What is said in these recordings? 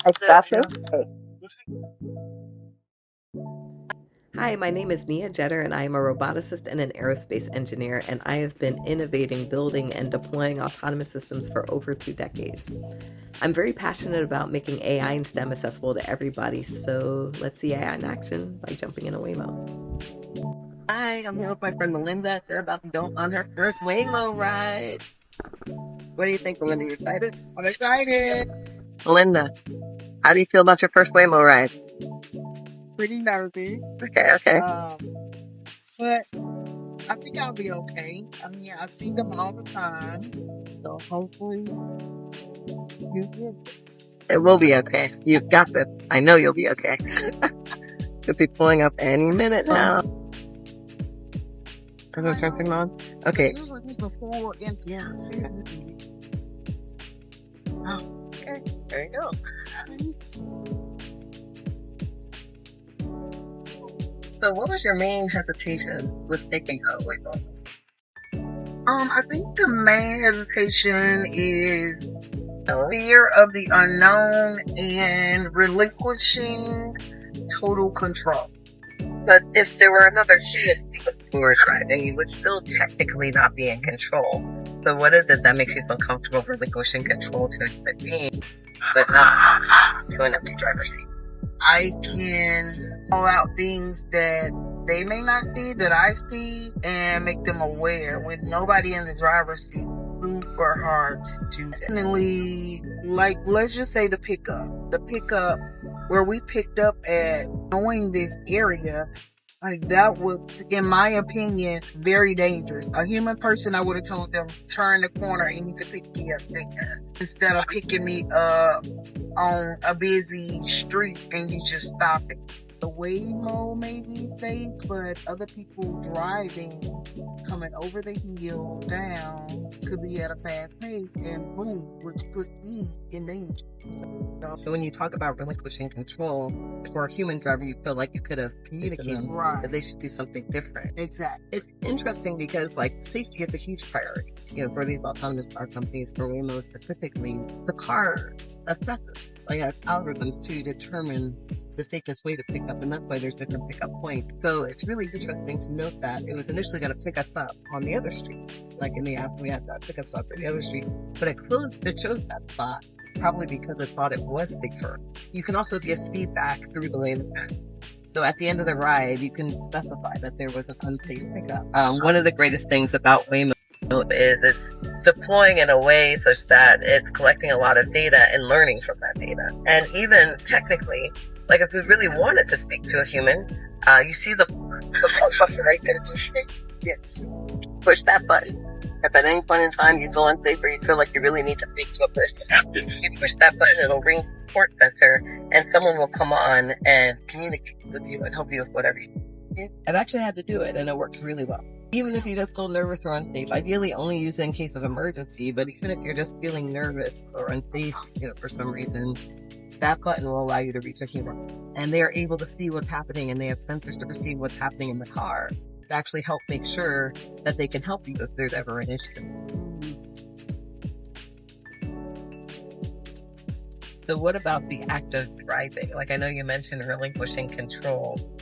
Exactly. Hi, my name is Nia Jetter, and I am a roboticist and an aerospace engineer, and I have been innovating, building, and deploying autonomous systems for over 2 decades. I'm very passionate about making AI and STEM accessible to everybody, so let's see AI in action by jumping in a Waymo. Hi, I'm here with my friend Melinda. They're about to go on her first Waymo ride. What do you think, Melinda? You excited? I'm excited. Melinda, how do you feel about your first Waymo ride? Pretty nervous. Okay. But I think I'll be okay. I mean, I see them all the time. So hopefully you get It will be okay. You've got this. I know you'll be okay. You'll be pulling up any minute now. Does it turn signal on? Okay. usually before NPS. Okay, there you go. So what was your main hesitation with taking a Waymo? I think the main hesitation is fear of the unknown and relinquishing total control. But if there were another human who were driving, you would still technically not be in control. So what is it that makes you feel comfortable relinquishing control to a human being, but not to an empty driver's seat? I can call out things that they may not see that I see and make them aware with nobody in the driver's seat. Super hard to do that. Definitely, like, let's just say the pickup where we picked up at, knowing this area, like, that was, in my opinion, very dangerous. A human person, I would have told them, turn the corner and you could pick me up there, instead of picking me up on a busy street and you just stop it. The Waymo may be safe, but other people driving, coming over the hill down, could be at a fast pace and boom, which puts me in danger. So when you talk about relinquishing control, for a human driver, you feel like you could have communicated that they should do something different. Exactly. It's interesting because, like, safety is a huge priority, for these autonomous car companies, for Waymo specifically. The car assesses, has algorithms to determine the safest way to pick up, and that's why there's different pickup points. So it's really interesting to note that it was initially going to pick us up on the other street. Like in the app, we had that pick us up at the other street, but it chose that spot, probably because it thought it was safer. You can also give feedback through the lane event. So at the end of the ride, you can specify that there was an unsafe pickup. One of the greatest things about Waymo is it's deploying in a way such that it's collecting a lot of data and learning from that data. And even technically, like if we really wanted to speak to a human, you see the button right there. Yes. Push that button. If at any point in time you feel unsafe or you feel like you really need to speak to a person, you push that button, it'll ring the support center, and someone will come on and communicate with you and help you with whatever you need. I've actually had to do it, and it works really well. Even if you just feel nervous or unsafe, ideally only use it in case of emergency, but even if you're just feeling nervous or unsafe, for some reason, that button will allow you to reach a human. And they are able to see what's happening, and they have sensors to perceive what's happening in the car to actually help make sure that they can help you if there's ever an issue. So what about the act of driving? Like, I know you mentioned relinquishing control.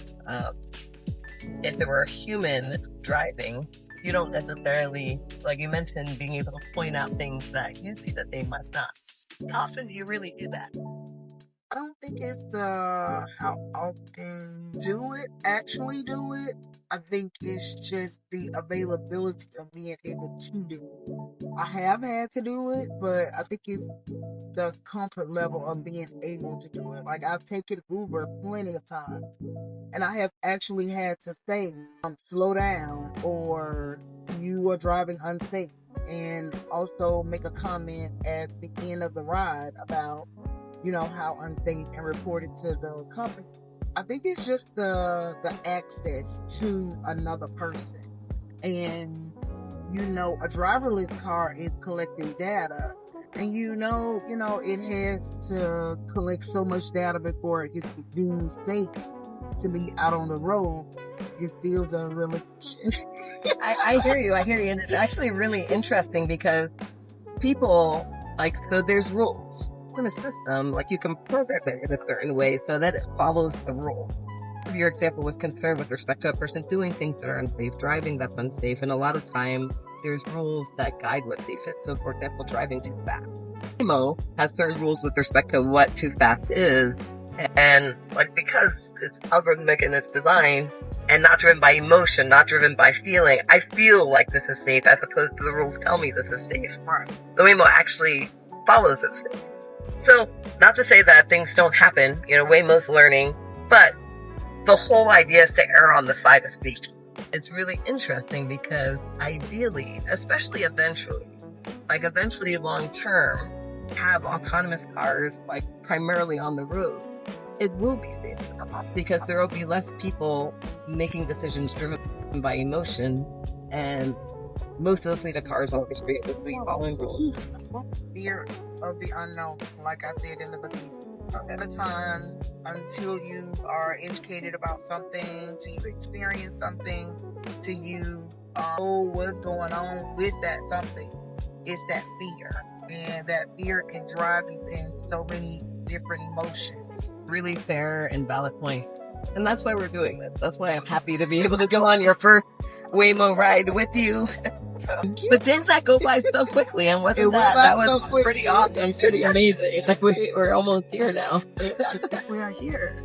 If there were a human driving, you don't necessarily, like you mentioned, being able to point out things that you see that they must not. How often do you really do that? I don't think it's how often actually do it. I think it's just the availability of being able to do it. I have had to do it, but I think it's the comfort level of being able to do it. Like, I've taken Uber plenty of times, and I have actually had to say, slow down, or you are driving unsafe, and also make a comment at the end of the ride about, how unsafe, and report it to the company. I think it's just the access to another person. And, a driverless car is collecting data. And it has to collect so much data before it gets deemed safe to be out on the road. It's still the relation. I hear you. And it's actually really interesting because people, so there's rules. autonomous system, like you can program it in a certain way so that it follows the rule. Your example was concerned with respect to a person doing things that are unsafe, driving that's unsafe, and a lot of time there's rules that guide what safe is. So, for example, driving too fast. Waymo has certain rules with respect to what too fast is, and like because it's algorithmic in its design and not driven by emotion, not driven by feeling, I feel like this is safe as opposed to the rules tell me this is safe. The Waymo actually follows those rules. So, not to say that things don't happen, Waymo's learning, but the whole idea is to err on the side of safety. It's really interesting because ideally, especially eventually long term, have autonomous cars like primarily on the road. It will be safe because there will be less people making decisions driven by emotion, and most of the fleet of cars on the street will be following rules. Fear of the unknown, like I said in the beginning. At a time until you are educated about something, till you experience something, till you know what's going on with that something, it's that fear. And that fear can drive you in so many different emotions. Really fair and valid point. And that's why we're doing this. That's why I'm happy to be able to go on your first Waymo ride with you. But didn't that go by so quickly? And that was so pretty awesome, pretty amazing. It's like we're almost here now. We are here.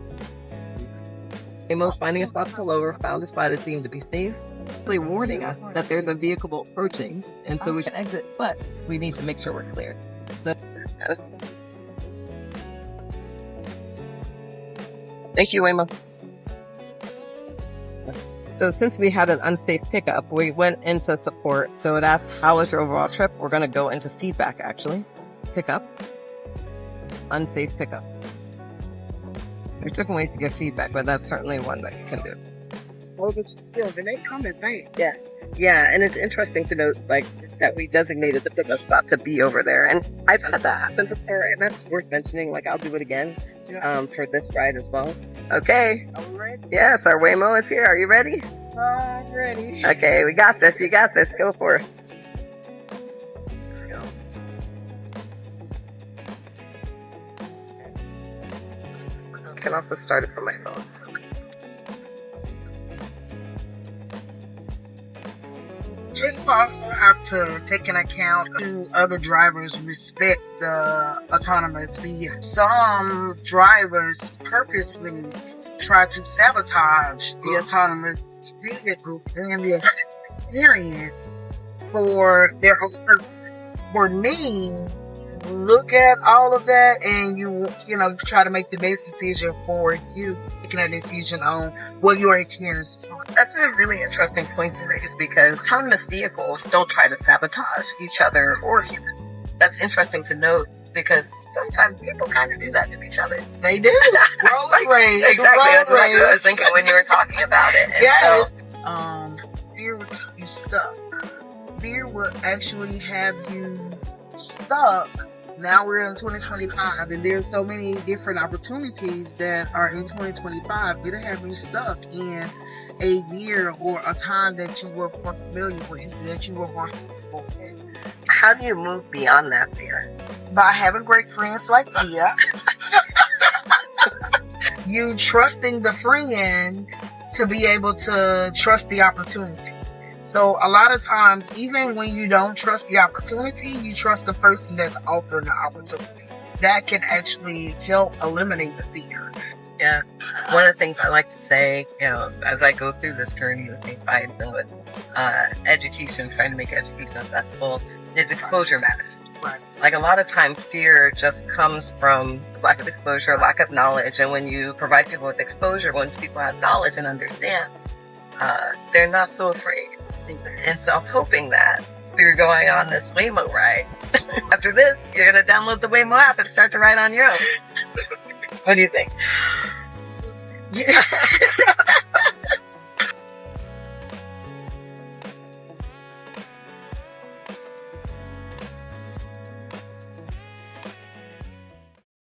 Waymo's finding a spot to pull over, found a spot that seemed to be safe, actually warning us that there's a vehicle approaching, and so we should exit, but we need to make sure we're clear. So, thank you, Waymo. So since we had an unsafe pickup, we went into support. So it asked, how was your overall trip? We're going to go into feedback, actually. Pickup. Unsafe pickup. There's different ways to get feedback, but that's certainly one that you can do. Oh, but still, then they come in fast. Yeah, and it's interesting to note, that we designated the pickup spot to be over there. And I've had that happen before, and that's worth mentioning. I'll do it again for this ride as well. Okay. Are we ready? Yes, our Waymo is here. Are you ready? I'm ready. Okay, we got this. You got this. Go for it. I can also start it from my phone. You also have to take into account do other drivers respect the autonomous vehicle. Some drivers purposely try to sabotage the autonomous vehicle and the experience for their own purpose. For me, look at all of that and you try to make the best decision for you, making a decision on what your experience is. That's a really interesting point to raise because autonomous vehicles don't try to sabotage each other or humans. That's interesting to note because sometimes people kind of do that to each other. They do. Road rage. Exactly. That's what I was thinking when you were talking about it. And fear will keep you stuck. Fear will actually have you stuck. Now we're in 2025 and there's so many different opportunities that are in 2025 that'll have you stuck in a year or a time that you were more familiar with, that you were more comfortable with. How do you move beyond that fear? By having great friends like Mia. You trusting the friend to be able to trust the opportunity. So a lot of times, even when you don't trust the opportunity, you trust the person that's offering the opportunity. That can actually help eliminate the fear. Yeah. One of the things I like to say, as I go through this journey with fights and with education, trying to make education accessible, is exposure matters. Right. Like a lot of times, fear just comes from lack of exposure, lack of knowledge. And when you provide people with exposure, once people have knowledge and understand, they're not so afraid. And so I'm hoping that you're going on this Waymo ride. After this, you're going to download the Waymo app and start to ride on your own. What do you think? Yeah.